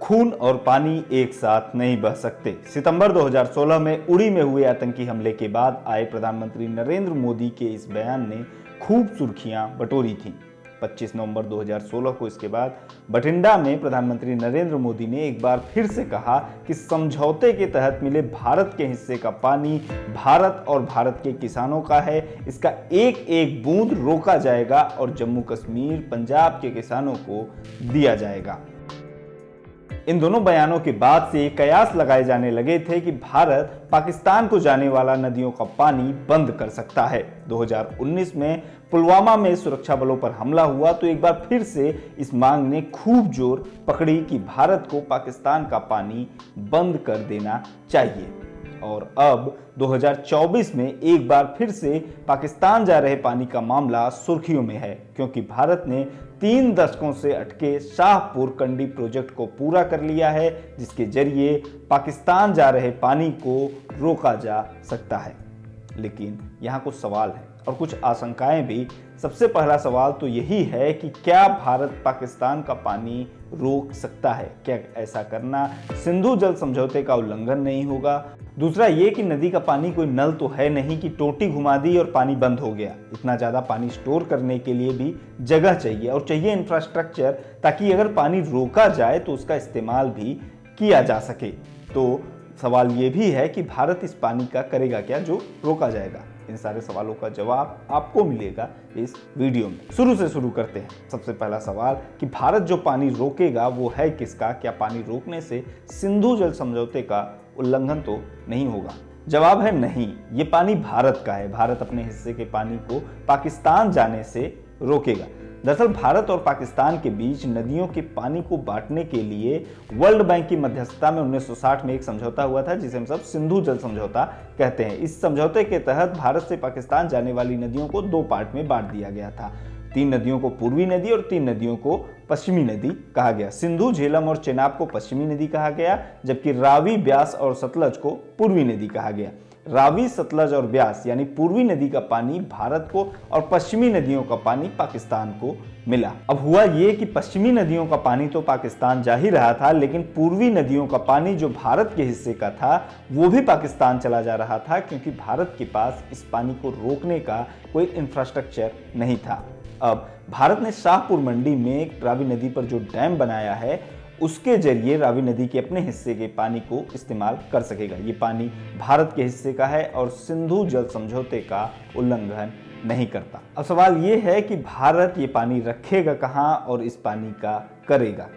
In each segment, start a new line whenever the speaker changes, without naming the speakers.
खून और पानी एक साथ नहीं बह सकते। सितंबर 2016 में उड़ी में हुए आतंकी हमले के बाद आए प्रधानमंत्री नरेंद्र मोदी के इस बयान ने खूब सुर्खियां बटोरी थीं। 25 नवंबर 2016 को इसके बाद बठिंडा में प्रधानमंत्री नरेंद्र मोदी ने एक बार फिर से कहा कि समझौते के तहत मिले भारत के हिस्से का पानी भारत और भारत के किसानों का है। इसका एक एक बूंद रोका जाएगा और जम्मू कश्मीर, पंजाब के किसानों को दिया जाएगा। इन दोनों बयानों के बाद से कयास लगाए जाने लगे थे कि भारत पाकिस्तान को जाने वाला नदियों का पानी बंद कर सकता है। 2019 में पुलवामा में सुरक्षा बलों पर हमला हुआ तो एक बार फिर से इस मांग ने खूब जोर पकड़ी कि भारत को पाकिस्तान का पानी बंद कर देना चाहिए। और अब 2024 में एक बार फिर से पाकिस्तान जा रहे पानी का मामला सुर्खियों में है, क्योंकि भारत ने 3 दशकों से अटके शाहपुर कंडी प्रोजेक्ट को पूरा कर लिया है, जिसके जरिए पाकिस्तान जा रहे पानी को रोका जा सकता है। लेकिन यहाँ कुछ सवाल हैं और कुछ आशंकाएं भी। सबसे पहला सवाल तो यही है कि क्या भारत पाकिस्तान का पानी रोक सकता है? क्या ऐसा करना सिंधु जल समझौते का उल्लंघन नहीं होगा? दूसरा ये कि नदी का पानी कोई नल तो है नहीं कि टोटी घुमा दी और पानी बंद हो गया। इतना ज़्यादा पानी स्टोर करने के लिए भी जगह चाहिए और चाहिए इंफ्रास्ट्रक्चर, ताकि अगर पानी रोका जाए तो उसका इस्तेमाल भी किया जा सके। तो सवाल ये भी है कि भारत इस पानी का करेगा क्या जो रोका जाएगा? इन सारे सवालों का जवाब आपको मिलेगा इस वीडियो में। शुरू से शुरू करते हैं। सबसे पहला सवाल कि भारत जो पानी रोकेगा वो है किसका? क्या पानी रोकने से सिंधु जल समझौते का उल्लंघन तो नहीं होगा? जवाब है नहीं, ये पानी भारत का है। भारत अपने हिस्से के पानी को पाकिस्तान जाने से रोकेगा। दरअसल भारत और पाकिस्तान के बीच नदियों के पानी को बांटने के लिए वर्ल्ड बैंक की मध्यस्थता में 1960 में एक समझौता हुआ था, जिसे हम सब सिंधु जल समझौता कहते हैं। इस समझौते के तहत भारत से पाकिस्तान जाने वाली नदियों को 2 पार्ट में बांट दिया गया था। 3 नदियों को पूर्वी नदी और 3 नदियों को पश्चिमी नदी कहा गया। सिंधु, झेलम और चेनाब को पश्चिमी नदी कहा गया, जबकि रावी, ब्यास और सतलज को पूर्वी नदी कहा गया। रावी, सतलज और ब्यास यानी पूर्वी नदी का पानी भारत को और पश्चिमी नदियों का पानी पाकिस्तान को मिला। अब हुआ ये कि पश्चिमी नदियों का पानी तो पाकिस्तान जा ही रहा था, लेकिन पूर्वी नदियों का पानी जो भारत के हिस्से का था वो भी पाकिस्तान चला जा रहा था, क्योंकि भारत के पास इस पानी को रोकने का कोई इंफ्रास्ट्रक्चर नहीं था। अब भारत ने शाहपुर मंडी में रावी नदी पर जो डैम बनाया है उसके जरिए रावी नदी के अपने हिस्से के पानी को इस्तेमाल कर सकेगा। ये पानी भारत के हिस्से का है और सिंधु जल समझौते का उल्लंघन नहीं करता। अब सवाल ये है कि भारत ये पानी रखेगा कहाँ और इस पानी का करेगा?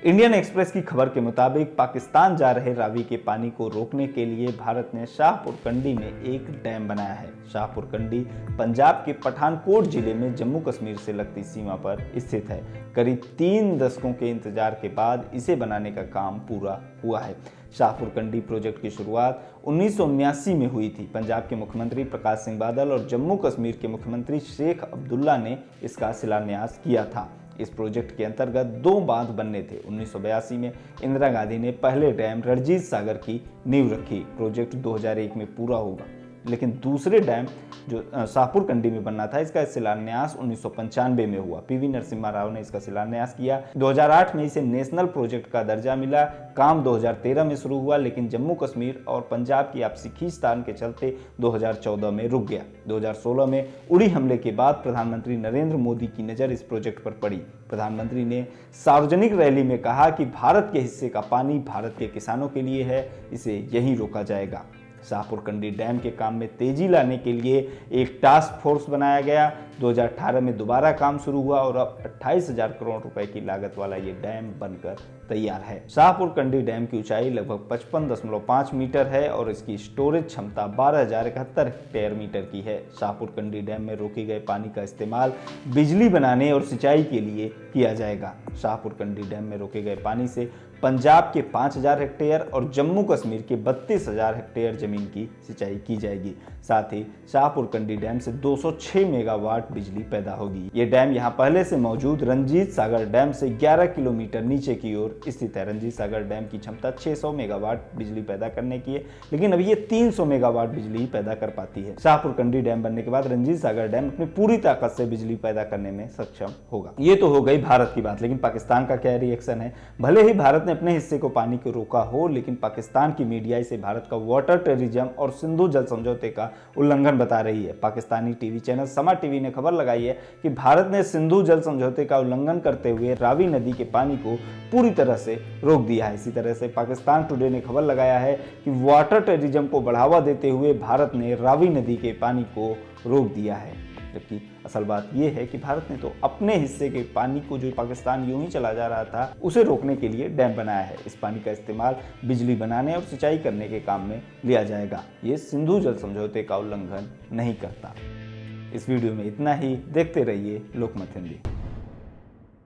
इंडियन एक्सप्रेस की खबर के मुताबिक पाकिस्तान जा रहे रावी के पानी को रोकने के लिए भारत ने शाहपुर कंडी में एक डैम बनाया है। शाहपुर कंडी पंजाब के पठानकोट जिले में जम्मू कश्मीर से लगती सीमा पर स्थित है। करीब 3 दशकों के इंतजार के बाद इसे बनाने का काम पूरा हुआ है। शाहपुर कंडी प्रोजेक्ट की शुरुआत 1979 में हुई थी। पंजाब के मुख्यमंत्री प्रकाश सिंह बादल और जम्मू कश्मीर के मुख्यमंत्री शेख अब्दुल्ला ने इसका शिलान्यास किया था। इस प्रोजेक्ट के अंतर्गत 2 बांध बनने थे। 1982 में इंदिरा गांधी ने पहले डैम रणजीत सागर की नींव रखी। प्रोजेक्ट 2001 में पूरा होगा, लेकिन दूसरे डैम जो शाहपुर कंडी में बनना था, इसका शिलान्यास 1995 में हुआ। पीवी नरसिम्हा राव ने इसका शिलान्यास किया। 2008 में इसे नेशनल प्रोजेक्ट का दर्जा मिला। काम 2013 में शुरू हुआ, लेकिन जम्मू कश्मीर और पंजाब की आपसी खींचतान के चलते 2014 में रुक गया। 2016 में उड़ी हमले के बाद प्रधानमंत्री नरेंद्र मोदी की नज़र इस प्रोजेक्ट पर पड़ी। प्रधानमंत्री ने सार्वजनिक रैली में कहा कि भारत के हिस्से का पानी भारत के किसानों के लिए है, इसे यहीं रोका जाएगा। शाहपुर कंडी डैम के काम में तेजी लाने के लिए एक टास्क फोर्स बनाया गया। 2018 में दोबारा काम शुरू हुआ और अब 28,000 करोड़ रुपए की लागत वाला ये डैम बनकर तैयार है। शाहपुर कंडी डैम की ऊंचाई लगभग 55.5 मीटर है और इसकी स्टोरेज क्षमता 12,071 हेक्टेयर मीटर की है। शाहपुर कंडी डैम में रोके गए पानी का इस्तेमाल बिजली बनाने और सिंचाई के लिए किया जाएगा। शाहपुर कंडी डैम में रोके गए पानी से पंजाब के 5,000 हेक्टेयर और जम्मू कश्मीर के 32,000 हेक्टेयर जमीन की सिंचाई की जाएगी। साथ ही शाहपुर कंडी डैम से 206 मेगावाट बिजली पैदा होगी। ये डैम यहाँ पहले से मौजूद रंजीत सागर डैम से 11 किलोमीटर नीचे की ओर स्थित है। रंजीत सागर डैम की क्षमता 600 मेगावाट बिजली पैदा करने की है, लेकिन अभी ये 300 मेगावाट बिजली पैदा कर पाती है। शाहपुर कंडी डैम बनने के बाद रंजीत सागर डैम अपनी पूरी ताकत से बिजली पैदा करने में सक्षम होगा। ये तो हो गई गई भारत की बात, लेकिन पाकिस्तान का क्या रिएक्शन है। भले ही भारत ने अपने हिस्से को पानी को रोका हो, लेकिन पाकिस्तान की मीडिया इसे भारत का वाटर टेररिज्म और सिंधु जल समझौते का उल्लंघन बता रही है। पाकिस्तानी टीवी चैनल समा टीवी ने खबर लगाई है कि भारत ने सिंधु जल समझौते का उल्लंघन करते हुए रावी नदी के पानी को पूरी तरह से रोक दिया है। इसी तरह से पाकिस्तान टुडे ने खबर लगाया है कि वाटर टेररिज्म को बढ़ावा देते हुए भारत ने रावी नदी के पानी को रोक दिया है। जबकि असल बात यह है कि भारत ने तो अपने हिस्से के पानी को, जो पाकिस्तान यूं ही चला जा रहा था, उसे रोकने के लिए डैम बनाया है। इस पानी का इस्तेमाल बिजली बनाने और सिंचाई करने के काम में लिया जाएगा। ये सिंधु जल समझौते का उल्लंघन नहीं करता। इस वीडियो में इतना ही। देखते रहिए लोकमत हिंदी।